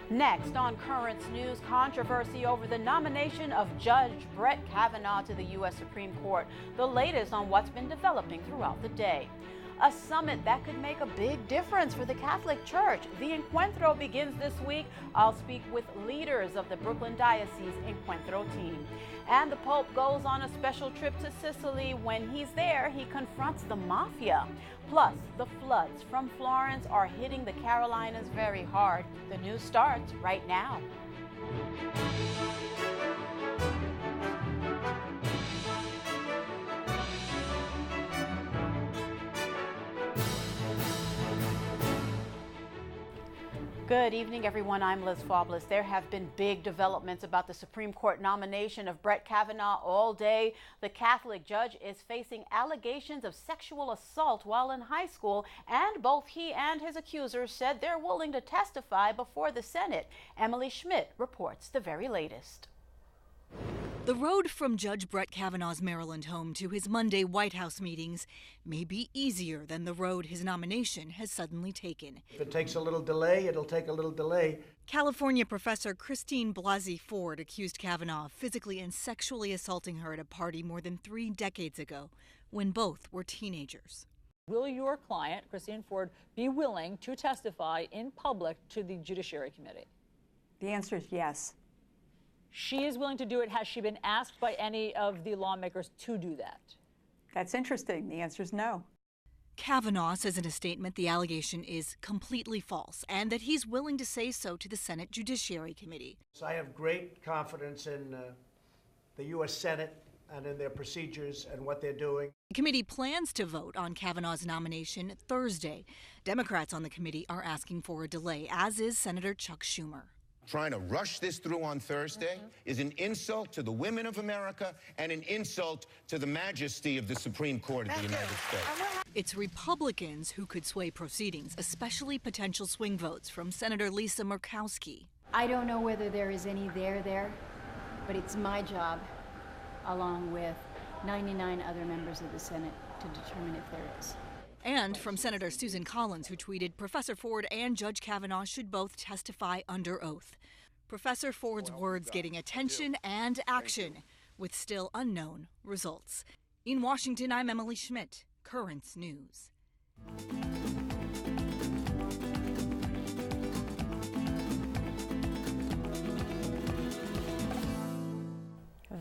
Next on Currents News, controversy over the nomination of Judge Brett Kavanaugh to the U.S. Supreme Court. The latest on what's been developing throughout the day. A summit that could make a big difference for the Catholic Church. The Encuentro begins this week. I'll speak with leaders of the Brooklyn Diocese Encuentro team. And the Pope goes on a special trip to Sicily. When he's there, he confronts the mafia. Plus, the floods from Florence are hitting the Carolinas very hard. The news starts right now. Good evening, everyone. I'm Liz Faublas. There have been big developments about the Supreme Court nomination of Brett Kavanaugh all day. The Catholic judge is facing allegations of sexual assault while in high school, and both he and his accusers said they're willing to testify before the Senate. Emily Schmidt reports the very latest. The road from Judge Brett Kavanaugh's Maryland home to his Monday White House meetings may be easier than the road his nomination has suddenly taken. If it takes a little delay, it'll take a little delay. California professor Christine Blasey Ford accused Kavanaugh of physically and sexually assaulting her at a party more than 3 decades ago when both were teenagers. Will your client, Christine Ford, be willing to testify in public to the Judiciary Committee? The answer is yes. She is willing to do it. Has she been asked by any of the lawmakers to do that? That's interesting. The answer is no. Kavanaugh says in a statement the allegation is completely false and that he's willing to say so to the Senate Judiciary Committee. So I have great confidence in the U.S. Senate and in their procedures and what they're doing. The committee plans to vote on Kavanaugh's nomination Thursday. Democrats on the committee are asking for a delay, as is Senator Chuck Schumer. Trying to rush this through on Thursday is an insult to the women of America and an insult to the majesty of the Supreme Court of the United States. It's Republicans who could sway proceedings, especially potential swing votes from Senator Lisa Murkowski. I don't know whether there is any there, but it's my job, along with 99 other members of the Senate, to determine if there is. And from Senator Susan Collins, who tweeted, Professor Ford and Judge Kavanaugh should both testify under oath. Professor Ford's words getting attention and action, with still unknown results. In Washington, I'm Emily Schmidt, Currents News.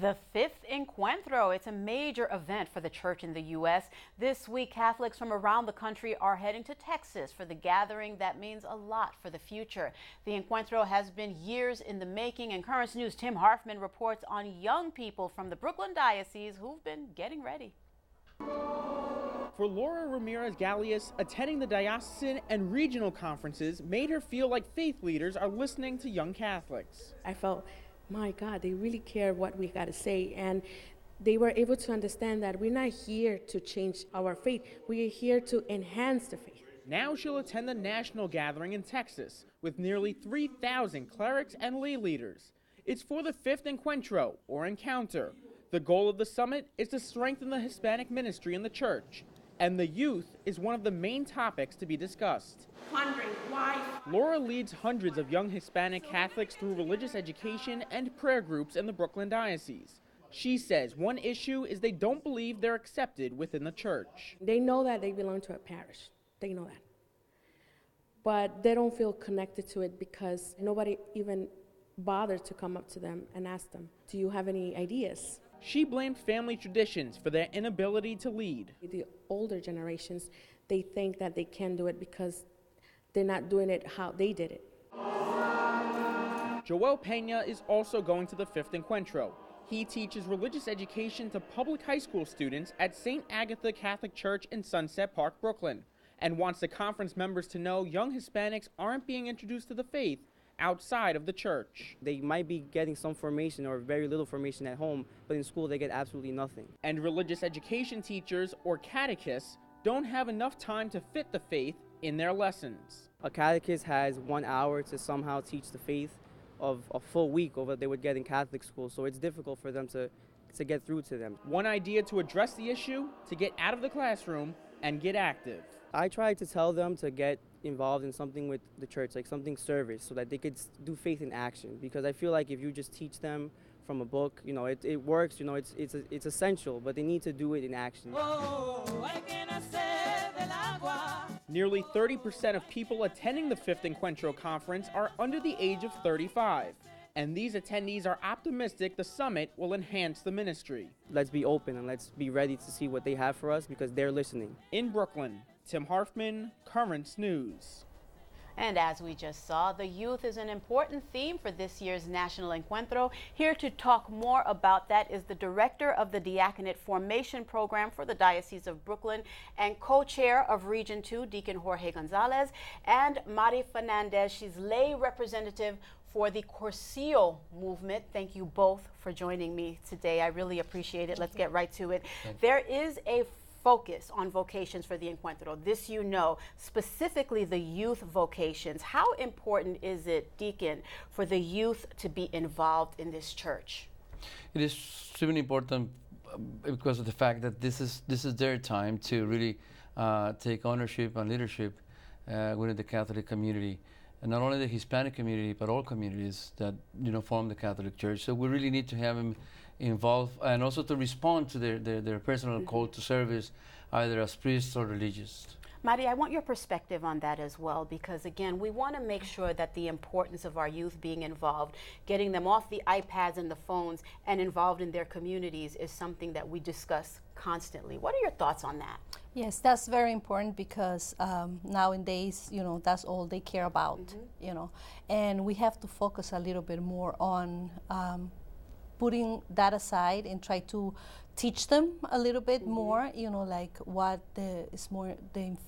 The fifth Encuentro. It's a major event for the church in the U.S. This week, Catholics from around the country are heading to Texas for the gathering that means a lot for the future. The Encuentro has been years in the making, and Currents News' Tim Harfman reports on young people from the Brooklyn Diocese who've been getting ready. For Laura Ramirez Gallius, attending the diocesan and regional conferences made her feel like faith leaders are listening to young Catholics. I felt, my God, they really care what we got to say, and they were able to understand that we're not here to change our faith, we are here to enhance the faith. Now she'll attend the national gathering in Texas with nearly 3,000 clerics and lay leaders. It's for the fifth Encuentro, or Encounter. The goal of the summit is to strengthen the Hispanic ministry in the church, and the youth is one of the main topics to be discussed. Wondering why. Laura leads hundreds of young Hispanic Catholics through religious education and prayer groups in the Brooklyn Diocese. She says one issue is they don't believe they're accepted within the church. They know that they belong to a parish. They know that. But they don't feel connected to it because nobody even bothered to come up to them and ask them, do you have any ideas? She blamed family traditions for their inability to lead. The older generations, they think that they can do it because they're not doing it how they did it. Joel Pena is also going to the fifth Encuentro. He teaches religious education to public high school students at St. Agatha Catholic Church in Sunset Park, Brooklyn, and wants the conference members to know young Hispanics aren't being introduced to the faith outside of the church. They might be getting some formation or very little formation at home, but in school they get absolutely nothing. And religious education teachers, or catechists, don't have enough time to fit the faith in their lessons. A catechist has 1 hour to somehow teach the faith of a full week of what they would get in Catholic school, so it's difficult for them to get through to them. One idea to address the issue, to get out of the classroom and get active. I try to tell them to get involved in something with the church, like something service, so that they could do faith in action. Because I feel like if you just teach them from a book, you know, it works, you know, it's essential, but they need to do it in action. Nearly 30% of people attending the 5th Encuentro conference are under the age of 35. And these attendees are optimistic the summit will enhance the ministry. Let's be open and let's be ready to see what they have for us, because they're listening. In Brooklyn, Tim Harfman, Currents News. And as we just saw, the youth is an important theme for this year's National Encuentro. Here to talk more about that is the director of the Diaconate Formation Program for the Diocese of Brooklyn and co-chair of Region 2, Deacon Jorge Gonzalez, and Mari Fernandez. She's lay representative for the Cursillo movement. Thank you both for joining me today. I really appreciate it. Let's get right to it. There is a focus on vocations for the Encuentro. This you know, specifically the youth vocations. How important is it, Deacon, for the youth to be involved in this church? It is extremely important because of the fact that this is their time to really take ownership and leadership within the Catholic community. And not only the Hispanic community, but all communities that form the Catholic Church. So we really need to have them involved, and also to respond to their personal call to service, either as priests or religious. Mari, I want your perspective on that as well, because again, we want to make sure that the importance of our youth being involved, getting them off the iPads and the phones and involved in their communities is something that we discuss constantly. What are your thoughts on that? Yes, that's very important because nowadays, that's all they care about, and we have to focus a little bit more on putting that aside and try to teach them a little bit more, like what the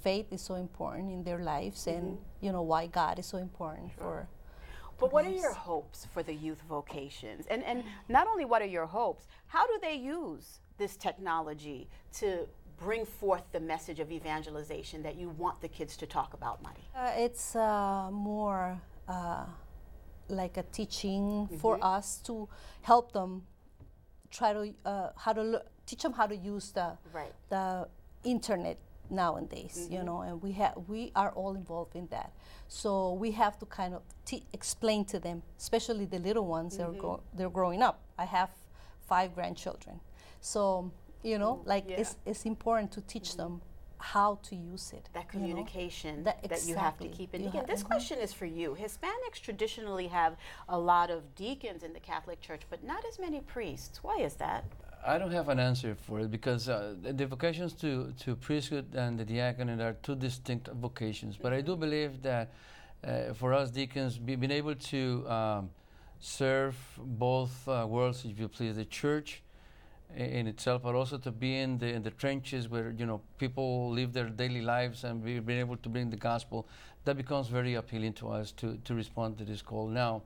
faith is so important in their lives, and why God is so important for. But what are your hopes for the youth vocations? And not only what are your hopes, how do they use this technology to bring forth the message of evangelization that you want the kids to talk about, Mari? It's more like a teaching for us to help them try to teach them how to use the internet nowadays, and we are all involved in that. So we have to kind of explain to them, especially the little ones. They're growing up. I have 5 grandchildren, so it's important to teach them how to use it. That communication that you have to keep in. This question is for you. Hispanics traditionally have a lot of deacons in the Catholic Church, but not as many priests. Why is that? I don't have an answer for it, because the vocations to priesthood and the diaconate are 2 distinct vocations. But I do believe that for us deacons, being able to serve both worlds, if you please, the church in itself, but also to be in the trenches where people live their daily lives, and we've been able to bring the gospel, that becomes very appealing to us to respond to this call. Now,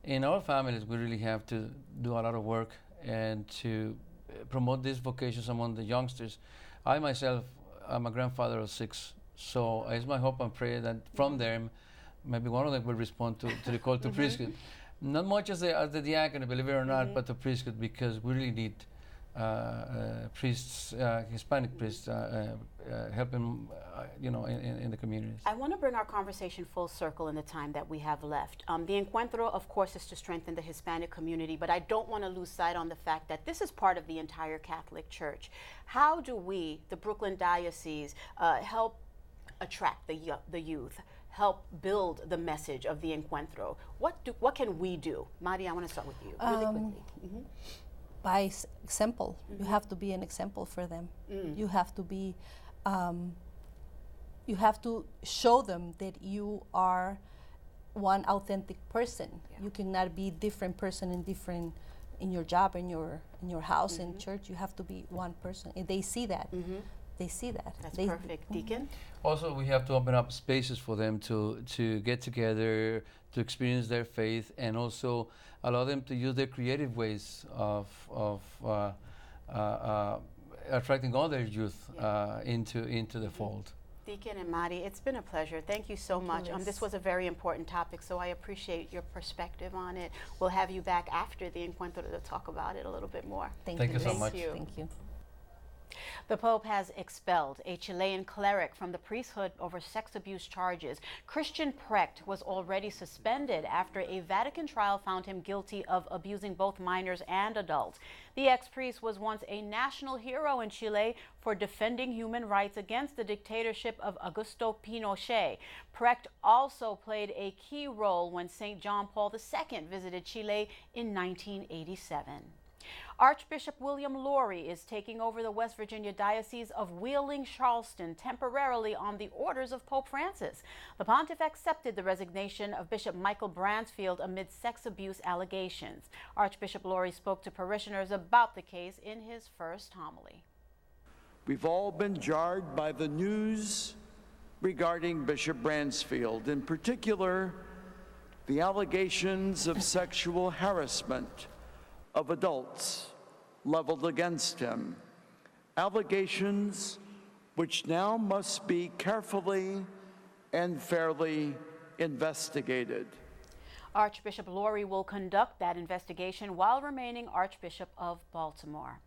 in our families, we really have to do a lot of work and to promote these vocations among the youngsters. I myself, I'm a grandfather of 6, so it's my hope and prayer that from them, maybe one of them will respond to the call to priesthood. Not much as the diaconate, believe it or not, but the priesthood, because we really need priests, Hispanic priests, helping, in the communities. I want to bring our conversation full circle in the time that we have left. The Encuentro, of course, is to strengthen the Hispanic community, but I don't want to lose sight on the fact that this is part of the entire Catholic Church. How do we, the Brooklyn Diocese, help attract the youth, help build the message of the Encuentro? What can we do? Mari, I want to start with you really quickly. By example. You have to be an example for them. You have to be, you have to show them that you are one authentic person. You cannot be different person in your job, in your house, in church. You have to be one person. And they see that. They see that. That's perfect. Deacon? Also, we have to open up spaces for them to get together, to experience their faith, and also allow them to use their creative ways of attracting other youth into the fold. Deacon and Mari, it's been a pleasure. Thank you so much. This was a very important topic, so I appreciate your perspective on it. We'll have you back after the Encuentro to talk about it a little bit more. Thank you so much. Thank you. The Pope has expelled a Chilean cleric from the priesthood over sex abuse charges. Christian Precht was already suspended after a Vatican trial found him guilty of abusing both minors and adults. The ex-priest was once a national hero in Chile for defending human rights against the dictatorship of Augusto Pinochet. Precht also played a key role when St. John Paul II visited Chile in 1987. Archbishop William Lori is taking over the West Virginia Diocese of Wheeling-Charleston temporarily on the orders of Pope Francis. The pontiff accepted the resignation of Bishop Michael Bransfield amid sex abuse allegations. Archbishop Lori spoke to parishioners about the case in his first homily. We've all been jarred by the news regarding Bishop Bransfield, in particular, the allegations of sexual harassment of adults leveled against him, allegations which now must be carefully and fairly investigated. Archbishop Lori will conduct that investigation while remaining Archbishop of Baltimore.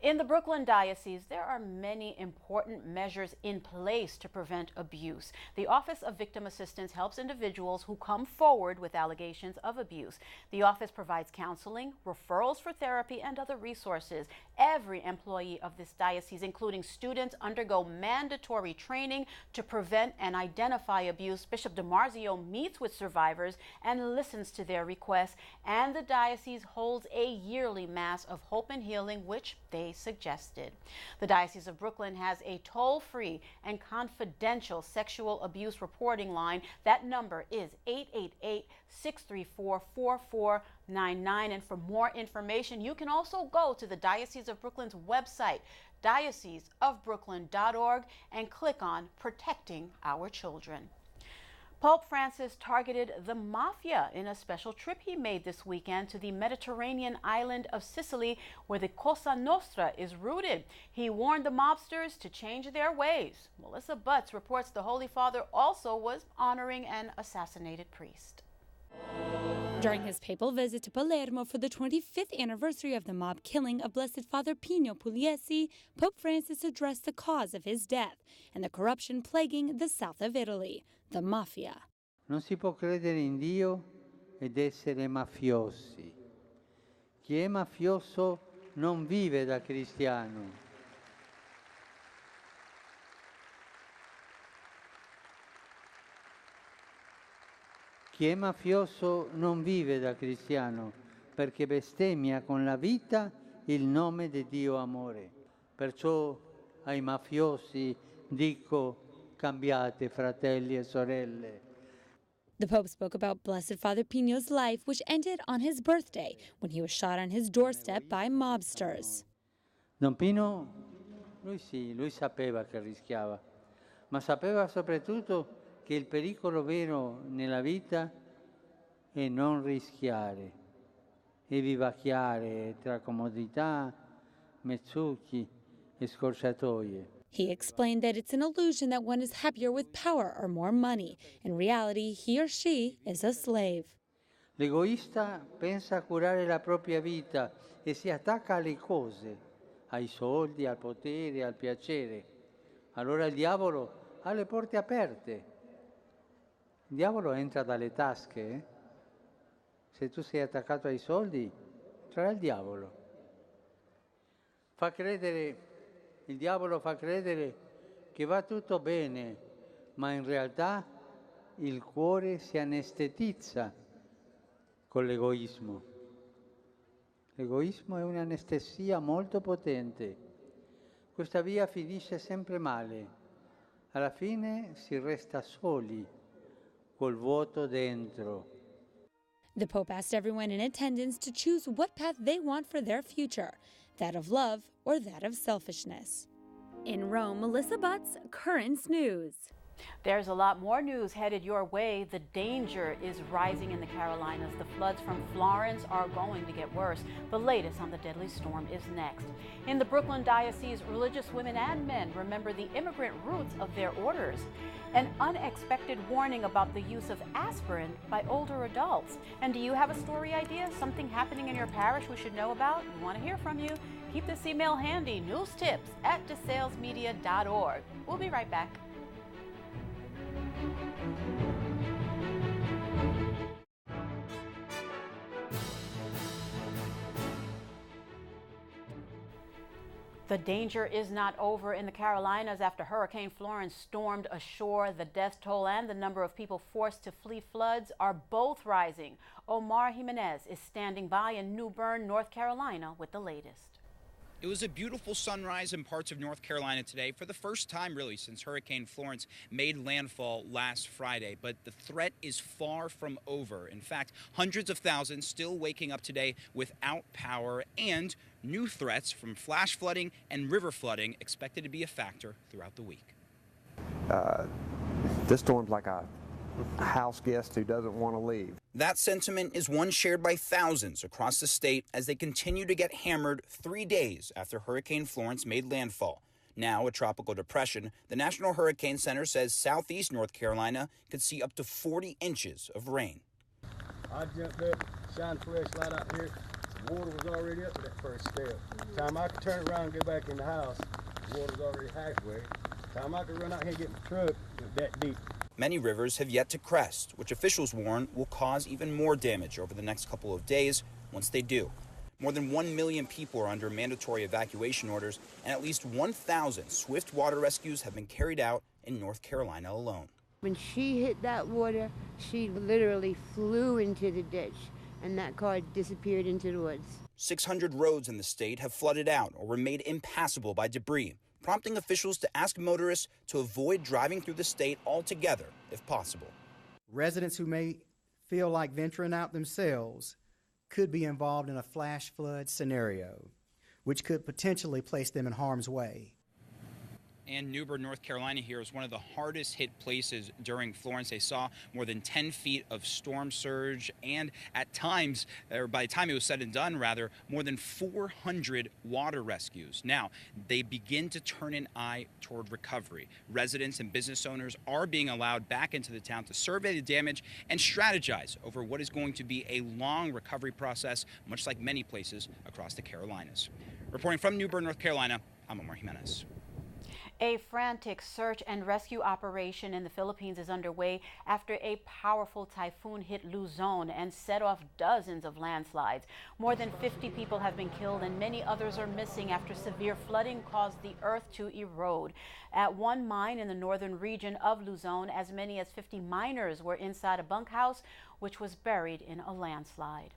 In the Brooklyn Diocese, there are many important measures in place to prevent abuse. The Office of Victim Assistance helps individuals who come forward with allegations of abuse. The office provides counseling, referrals for therapy, and other resources. Every employee of this diocese, including students, undergo mandatory training to prevent and identify abuse. Bishop DiMarzio meets with survivors and listens to their requests, and the diocese holds a yearly Mass of Hope and Healing, which they suggested. The Diocese of Brooklyn has a toll-free and confidential sexual abuse reporting line. That number is 888-634-4499. And for more information, you can also go to the Diocese of Brooklyn's website, dioceseofbrooklyn.org, and click on Protecting Our Children. Pope Francis targeted the mafia in a special trip he made this weekend to the Mediterranean island of Sicily, where the Cosa Nostra is rooted. He warned the mobsters to change their ways. Melissa Butts reports the Holy Father also was honoring an assassinated priest. During his papal visit to Palermo for the 25th anniversary of the mob killing of Blessed Father Pino Pugliese, Pope Francis addressed the cause of his death and the corruption plaguing the south of Italy, the mafia. Non si può credere in Dio ed essere mafiosi. Chi è mafioso non vive da cristiano. Chi è mafioso non vive da cristiano, perché bestemmia con la vita il nome di Dio amore. Perciò ai mafiosi dico: cambiate, fratelli e sorelle. The Pope spoke about Blessed Father Pino's life, which ended on his birthday when he was shot on his doorstep by mobsters. Don Pino, lui sapeva che rischiava, ma sapeva soprattutto che il pericolo vero nella vita è non rischiare e vivacchiare tra comodità, mezzucchi e scorciatoie. He explained that it's an illusion that one is happier with power or more money. In reality, he or she is a slave. L'egoista pensa a curare la propria vita e si attacca alle cose, ai soldi, al potere, al piacere. Allora il diavolo ha le porte aperte. Il diavolo entra dalle tasche. Se tu sei attaccato ai soldi, sarà il diavolo. Il diavolo fa credere che va tutto bene, ma in realtà il cuore si anestetizza con l'egoismo. L'egoismo è un'anestesia molto potente. Questa via finisce sempre male. Alla fine si resta soli, col vuoto dentro. The Pope asked everyone in attendance to choose what path they want for their future, that of love or that of selfishness. In Rome, Melissa Butts, Currents News. There's a lot more news headed your way. The danger is rising in the Carolinas. The floods from Florence are going to get worse. The latest on the deadly storm is next. In the Brooklyn Diocese, religious women and men remember the immigrant roots of their orders. An unexpected warning about the use of aspirin by older adults. And do you have a story idea? Something happening in your parish we should know about? We want to hear from you. Keep this email handy, newstips@desalesmedia.org. We'll be right back. The danger is not over in the Carolinas after Hurricane Florence stormed ashore. The death toll and the number of people forced to flee floods are both rising. Omar Jimenez is standing by in New Bern, North Carolina with the latest. It was a beautiful sunrise in parts of North Carolina today for the first time really since Hurricane Florence made landfall last Friday. But the threat is far from over. In fact, hundreds of thousands still waking up today without power, and new threats from flash flooding and river flooding expected to be a factor throughout the week. This storm's like a house guest who doesn't want to leave. That sentiment is one shared by thousands across the state as they continue to get hammered 3 days after Hurricane Florence made landfall. Now a tropical depression, the National Hurricane Center says southeast North Carolina could see up to 40 inches of rain. I jumped up, shined a flashlight out here. The water was already up to that first step. Time I could turn around and go back in the house, the water was already halfway. Time I could run out here and get my truck, it was that deep. Many rivers have yet to crest, which officials warn will cause even more damage over the next couple of days once they do. More than 1 million people are under mandatory evacuation orders, and at least 1,000 swift water rescues have been carried out in North Carolina alone. When she hit that water, she literally flew into the ditch, and that car disappeared into the woods. 600 roads in the state have flooded out or were made impassable by debris, prompting officials to ask motorists to avoid driving through the state altogether if possible. Residents who may feel like venturing out themselves could be involved in a flash flood scenario, which could potentially place them in harm's way. And New Bern, North Carolina here is one of the hardest hit places during Florence. They saw more than 10 feet of storm surge and at times, or by the time it was said and done rather, more than 400 water rescues. Now, they begin to turn an eye toward recovery. Residents and business owners are being allowed back into the town to survey the damage and strategize over what is going to be a long recovery process, much like many places across the Carolinas. Reporting from New Bern, North Carolina, I'm Omar Jimenez. A frantic search and rescue operation in the Philippines is underway after a powerful typhoon hit Luzon and set off dozens of landslides. More than 50 people have been killed and many others are missing after severe flooding caused the earth to erode. At one mine in the northern region of Luzon, as many as 50 miners were inside a bunkhouse, which was buried in a landslide.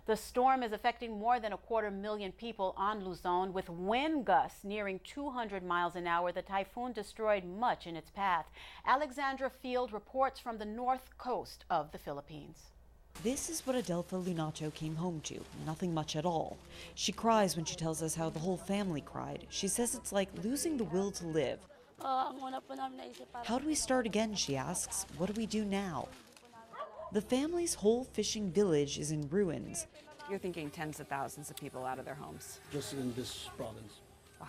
The storm is affecting more than 250,000 people on Luzon. With wind gusts nearing 200 miles an hour, the typhoon destroyed much in its path. Alexandra Field reports from the north coast of the Philippines. This is what Adelpha Lunacho came home to, nothing much at all. She cries when she tells us how the whole family cried. She says it's like losing the will to live. How do we start again, she asks. What do we do now? The family's whole fishing village is in ruins. You're thinking tens of thousands of people out of their homes. Just in this province. Wow.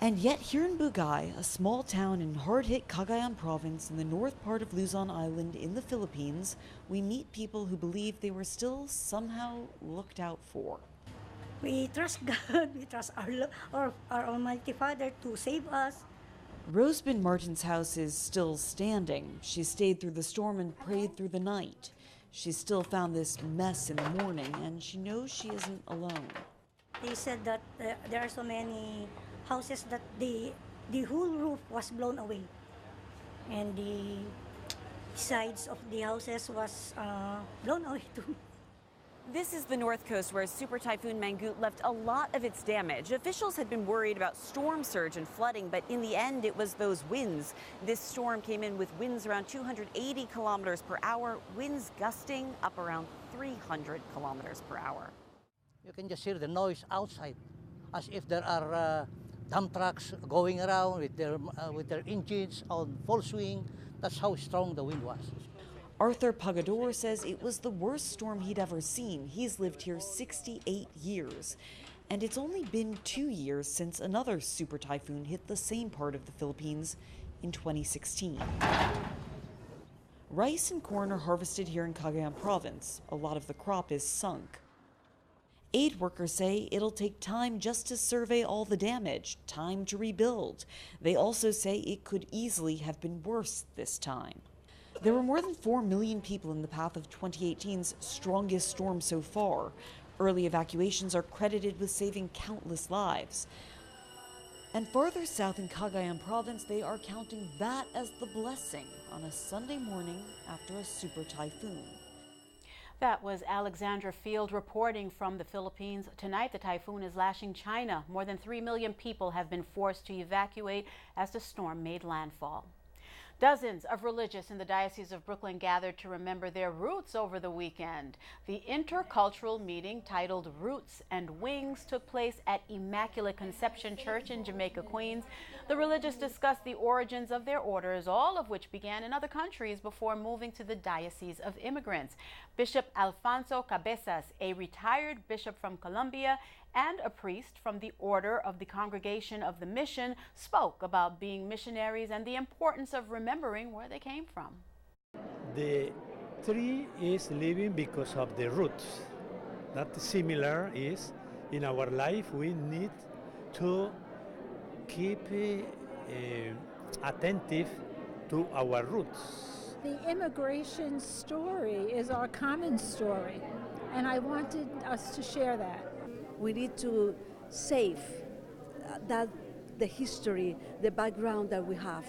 And yet here in Bugay, a small town in hard-hit Cagayan province in the north part of Luzon Island in the Philippines, we meet people who believe they were still somehow looked out for. We trust God, we trust our Almighty Father to save us. Rosebin Martin's house is still standing. She stayed through the storm and prayed through the night. She still found this mess in the morning, and she knows she isn't alone. They said that there are so many houses that the whole roof was blown away, and the sides of the houses was blown away too. This is the North Coast where Super Typhoon Mangkhut left a lot of its damage. Officials had been worried about storm surge and flooding, but in the end, it was those winds. This storm came in with winds around 280 kilometers per hour, winds gusting up around 300 kilometers per hour. You can just hear the noise outside, as if there are dump trucks going around with their engines on full swing. That's how strong the wind was. Arthur Pagador says it was the worst storm he'd ever seen. He's lived here 68 years. And it's only been 2 years since another super typhoon hit the same part of the Philippines in 2016. Rice and corn are harvested here in Cagayan province. A lot of the crop is sunk. Aid workers say it'll take time just to survey all the damage, time to rebuild. They also say it could easily have been worse this time. There were more than 4 million people in the path of 2018's strongest storm so far. Early evacuations are credited with saving countless lives. And farther south in Cagayan province, they are counting that as the blessing on a Sunday morning after a super typhoon. That was Alexandra Field reporting from the Philippines. Tonight, the typhoon is lashing China. More than 3 million people have been forced to evacuate as the storm made landfall. Dozens of religious in the Diocese of Brooklyn gathered to remember their roots over the weekend. The intercultural meeting titled Roots and Wings took place at Immaculate Conception Church in Jamaica, Queens. The religious discussed the origins of their orders, all of which began in other countries before moving to the Diocese of Immigrants. Bishop Alfonso Cabezas, a retired bishop from Colombia and a priest from the Order of the Congregation of the Mission, spoke about being missionaries and the importance of remembering where they came from. The tree is living because of the roots. That similar is in our life we need to keep attentive to our roots. The immigration story is our common story, and I wanted us to share that. We need to save the history, the background that we have,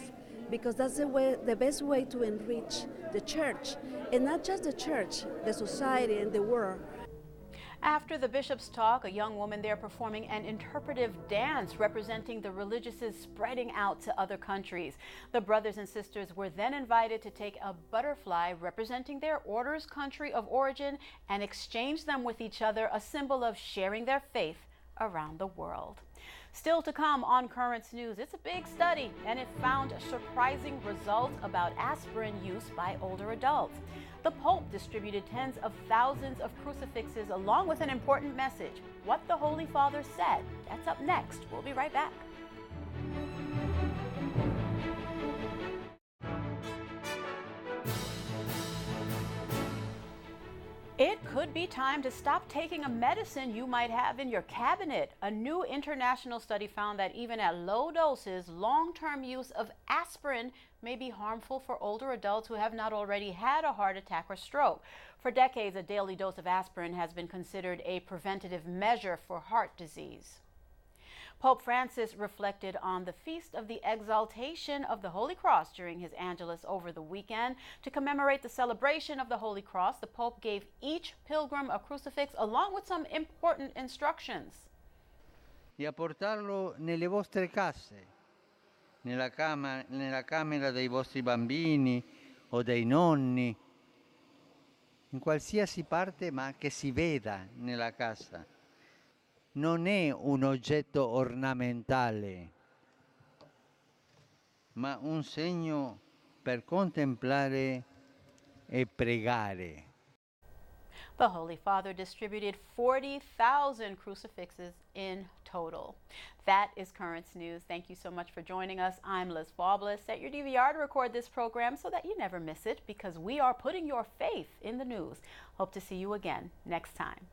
because that's the best way to enrich the church, and not just the church, the society and the world. After the bishop's talk, a young woman there performing an interpretive dance representing the religiouses spreading out to other countries. The brothers and sisters were then invited to take a butterfly representing their order's country of origin and exchange them with each other, a symbol of sharing their faith around the world. Still to come on Currents News, it's a big study and it found surprising results about aspirin use by older adults. The Pope distributed tens of thousands of crucifixes along with an important message, what the Holy Father said. That's up next. We'll be right back. It could be time to stop taking a medicine you might have in your cabinet. A new international study found that even at low doses, long-term use of aspirin may be harmful for older adults who have not already had a heart attack or stroke. For decades, a daily dose of aspirin has been considered a preventative measure for heart disease. Pope Francis reflected on the Feast of the Exaltation of the Holy Cross during his Angelus over the weekend. To commemorate the celebration of the Holy Cross, the Pope gave each pilgrim a crucifix along with some important instructions. E a portarlo nelle vostre case, nella camera dei vostri bambini o dei nonni, in qualsiasi parte ma che si veda nella casa. Non è un oggetto ornamentale, ma un segno per contemplare e pregare. The Holy Father distributed 40,000 crucifixes in total. That is Currents News. Thank you so much for joining us. I'm Liz Faublas. Set your DVR to record this program so that you never miss it, because we are putting your faith in the news. Hope to see you again next time.